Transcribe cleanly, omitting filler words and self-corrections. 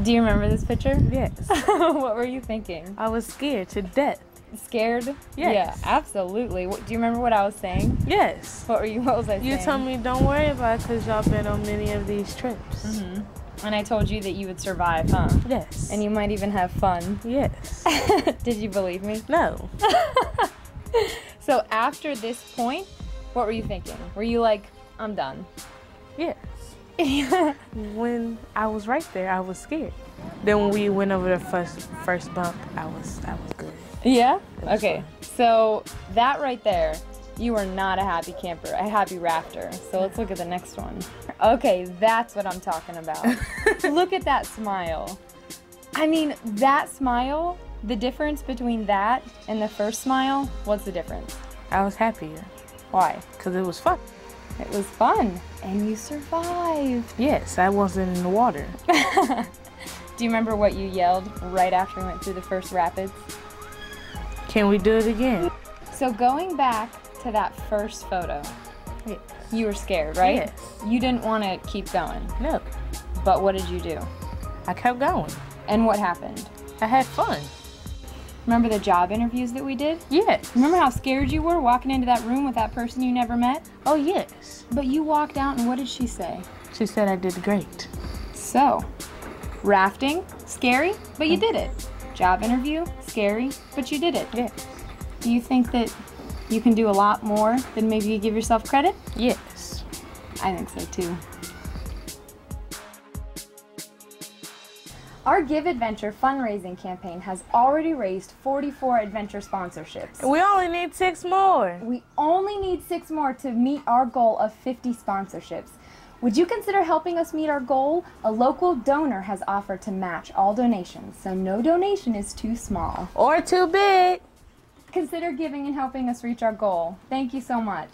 Do you remember this picture? Yes. What were you thinking? I was scared to death. Scared? Yes. Yeah, absolutely. Do you remember what I was saying? Yes. What was I saying? You told me don't worry about it because y'all been on many of these trips. And I told you that you would survive, huh? Yes. And you might even have fun. Yes. Did you believe me? No. So after this point, what were you thinking? Were you like, I'm done? Yes. When I was right there, I was scared. Then when we went over the first bump, I was good. Yeah? was Okay. So that right there, you are not a happy camper, a happy rafter. So let's look at the next one. Okay, that's what I'm talking about. Look at that smile. I mean, that smile, the difference between that and the first smile, what's the difference? I was happier Why? because it was fun. It was fun, and you survived. Yes, I wasn't in the water. Do you remember what you yelled right after we went through the first rapids? Can we do it again? So going back to that first photo, Yes. you were scared, right? Yes. You didn't want to keep going, No. but what did you do? I kept going. And what happened? I had fun. Remember the job interviews that we did? Yes. Remember how scared you were walking into that room with that person you never met? Oh, yes. But you walked out, and what did she say? She said I did great. So, rafting, scary, but you did it. Job interview, scary, but you did it. Yes. Do you think that you can do a lot more than maybe you give yourself credit? Yes. I think so too. Our Give Adventure fundraising campaign has already raised 44 adventure sponsorships. We only need 6 more. We only need 6 more to meet our goal of 50 sponsorships. Would you consider helping us meet our goal? A local donor has offered to match all donations, so no donation is too small. Or too big. Consider giving and helping us reach our goal. Thank you so much.